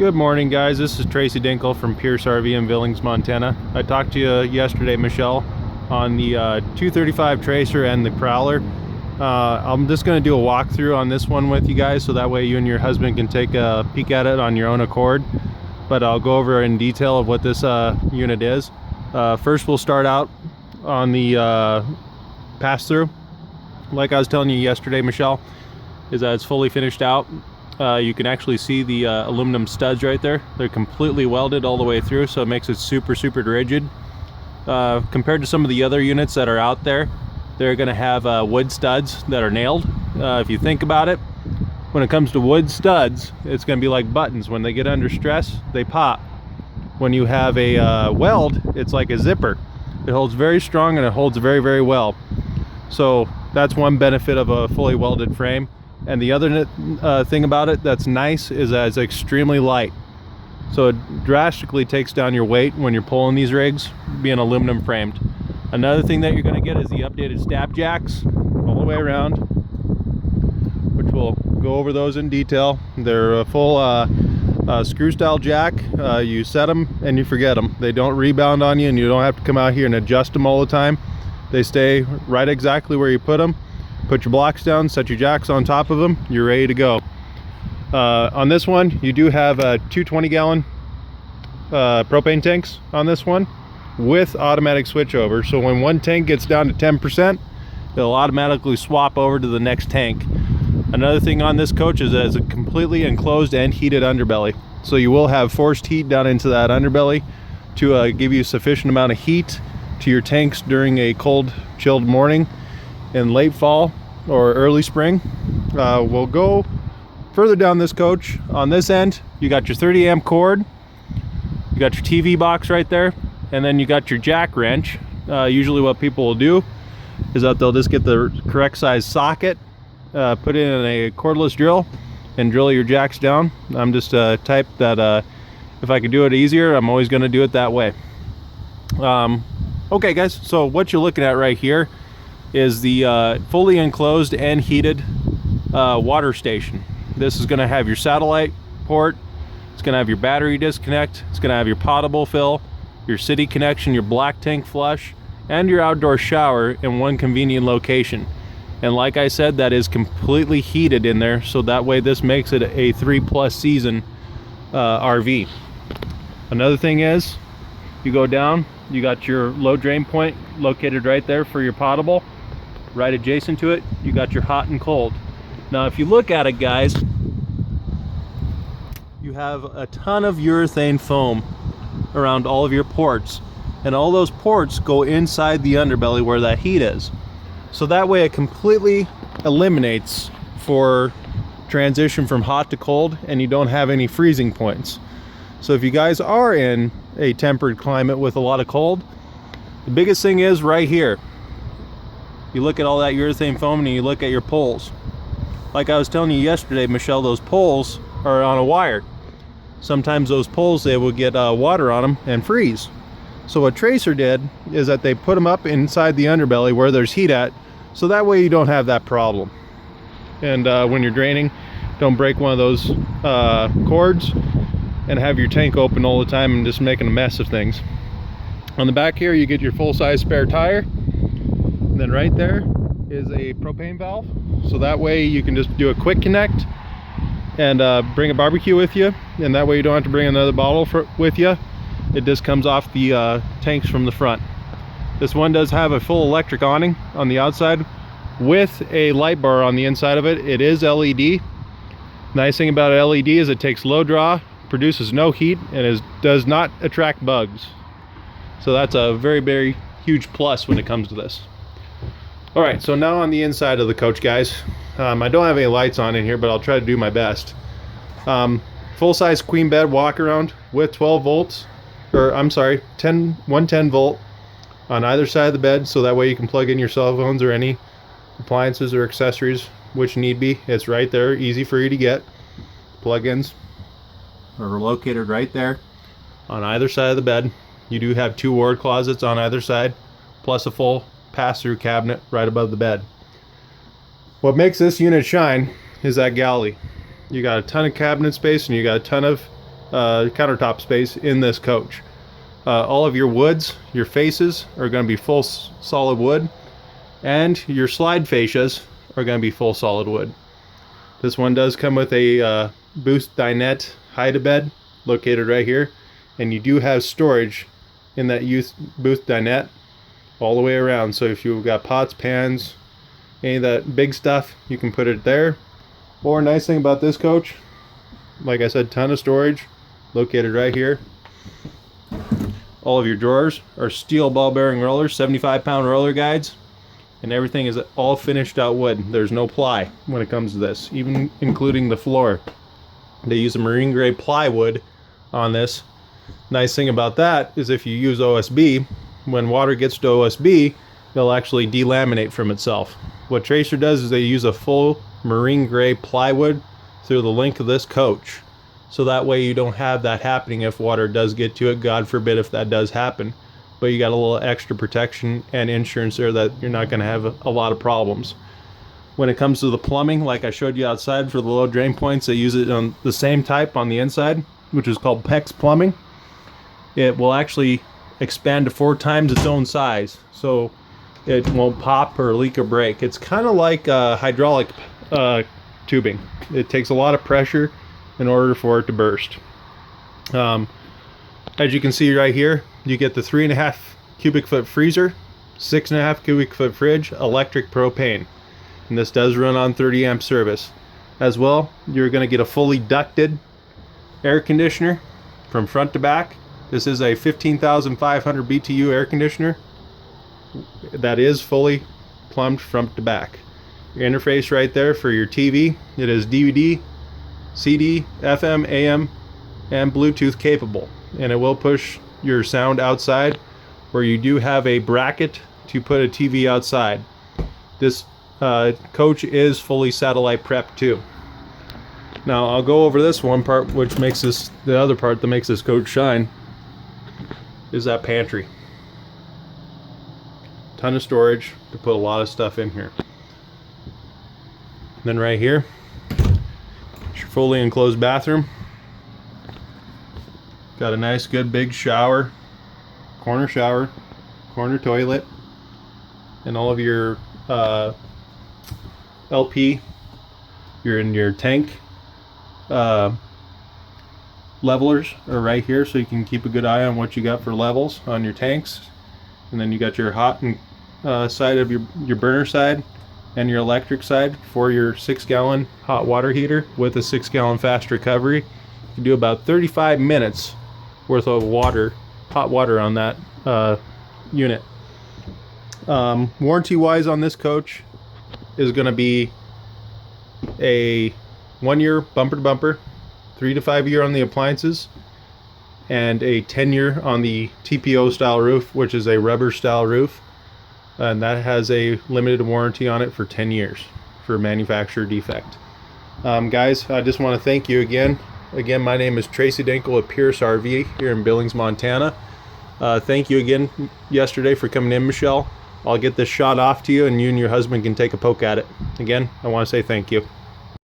Good morning, guys. This is Tracy Dinkle from Pierce RV in Billings, Montana. I talked to you yesterday, Michelle, on the 235 Tracer and the Prowler. I'm just going to do a walkthrough on this one with you guys, so that way you and your husband can take a peek at it on your own accord. But I'll go over in detail of what this unit is. First, we'll start out on the pass-through. Like I was telling you yesterday, Michelle, is that it's fully finished out. You can actually see the aluminum studs right there. They're completely welded all the way through, so it makes it super rigid. Compared to some of the other units that are out there, they're going to have wood studs that are nailed. If you think about it, when it comes to wood studs, it's going to be like buttons. When they get under stress, they pop. When you have a weld, it's like a zipper. It holds very strong and it holds very well. So that's one benefit of a fully welded frame. And the other thing about it that's nice is that it's extremely light. So it drastically takes down your weight when you're pulling these rigs, being aluminum framed. Another thing that you're going to get is the updated stab jacks all the way around, which we'll go over those in detail. They're a full screw style jack. You set them and you forget them. They don't rebound on you, and you don't have to come out here and adjust them all the time. They stay right exactly where you put them. Put your blocks down, set your jacks on top of them, you're ready to go. On this one, you do have 220-gallon propane tanks on this one with automatic switchover. So when one tank gets down to 10%, it'll automatically swap over to the next tank. Another thing on this coach is that it's a completely enclosed and heated underbelly. So you will have forced heat down into that underbelly to give you sufficient amount of heat to your tanks during a cold, chilled morning in late fall or early spring. We'll go further down this coach. On this end, you got your 30 amp cord, you got your TV box right there, and then you got your jack wrench. Usually what people will do is that they'll just get the correct size socket, put it in a cordless drill, and drill your jacks down. I'm just a type that if I could do it easier, I'm always going to do it that way. Okay guys, so what you're looking at right here is the fully enclosed and heated water station. This is going to have your satellite port, it's going to have your battery disconnect, it's going to have your potable fill, your city connection, your black tank flush, and your outdoor shower in one convenient location. And like I said, that is completely heated in there, so that way this makes it a 3+ season RV. Another thing is, you go down, you got your low drain point located right there for your potable. Right adjacent to it, you got your hot and cold. Now if you look at it, guys, you have a ton of urethane foam around all of your ports, and all those ports go inside the underbelly where that heat is. So that way it completely eliminates for transition from hot to cold, and you don't have any freezing points. So if you guys are in a temperate climate with a lot of cold, the biggest thing is right here. You look at all that urethane foam and you look at your poles. Like I was telling you yesterday, Michelle, those poles are on a wire. Sometimes those poles, they will get water on them and freeze. So what Tracer did is that they put them up inside the underbelly where there's heat at, so that way you don't have that problem. And when you're draining, don't break one of those cords and have your tank open all the time and just making a mess of things. On the back here, you get your full-size spare tire. And then right there is a propane valve, so that way you can just do a quick connect and bring a barbecue with you, and that way you don't have to bring another bottle with you. It just comes off the tanks from the front. This one does have a full electric awning on the outside with a light bar on the inside of it. It is LED. Nice thing about an LED is it takes low draw, produces no heat, and does not attract bugs. So that's a very huge plus when it comes to this. All right, so now on the inside of the coach, guys, I don't have any lights on in here, but I'll try to do my best. Full-size queen bed walk around with 12 volts, or I'm sorry, 110 volt on either side of the bed, so that way you can plug in your cell phones or any appliances or accessories which need be. It's right there, easy for you to get. Plug-ins are located right there on either side of the bed. You do have 2 ward closets on either side, plus a full pass-through cabinet right above the bed. What makes this unit shine is that galley. You got a ton of cabinet space and you got a ton of countertop space in this coach. All of your woods, your faces are going to be full solid wood, and your slide fascias are going to be full solid wood. This one does come with a Boost dinette hide-a-bed located right here, and you do have storage in that Boost dinette all the way around. So if you've got pots, pans, any of that big stuff, you can put it there. Or nice thing about this coach, like I said, ton of storage located right here. All of your drawers are steel ball bearing rollers, 75-pound roller guides, and everything is all finished out wood. There's no ply when it comes to this, even including the floor. They use a marine grade plywood on this. Nice thing about that is if you use OSB, when water gets to OSB, it'll actually delaminate from itself. What Tracer does is they use a full marine grade plywood through the length of this coach. So that way you don't have that happening if water does get to it. God forbid if that does happen. But you got a little extra protection and insurance there that you're not going to have a lot of problems. When it comes to the plumbing, like I showed you outside for the low drain points, they use it on the same type on the inside, which is called PEX plumbing. It will actually expand to 4 times its own size, so it won't pop or leak or break. It's kind of like hydraulic tubing. It takes a lot of pressure in order for it to burst. As you can see right here, you get the 3.5 cubic foot freezer, 6.5 cubic foot fridge, electric propane, and this does run on 30 amp service. As well, you're going to get a fully ducted air conditioner from front to back. This is a 15,500 BTU air conditioner that is fully plumbed front to back. Your interface right there for your TV, it is DVD, CD, FM, AM, and Bluetooth capable, and it will push your sound outside, where you do have a bracket to put a TV outside. This coach is fully satellite prepped too. Now I'll go over this one part, which makes this, the other part that makes this coach shine, is that pantry. Ton of storage to put a lot of stuff in here. Then right here, it's your fully enclosed bathroom. Got a nice good big shower, corner toilet, and all of your LP, you're in your tank levelers are right here, so you can keep a good eye on what you got for levels on your tanks. And then you got your hot and side of your burner side and your electric side for your 6-gallon hot water heater with a 6-gallon fast recovery. You can do about 35 minutes worth of water, hot water on that unit. Warranty wise on this coach is going to be a 1-year bumper to bumper, 3 to 5 year on the appliances, and a 10-year on the TPO style roof, which is a rubber style roof, and that has a limited warranty on it for 10 years for manufacturer defect. Guys, I just want to thank you again. My name is Tracy Dinkel at Pierce RV here in Billings, Montana. Thank you again yesterday for coming in, Michelle. I'll get this shot off to you, and you and your husband can take a poke at it. Again, I want to say thank you.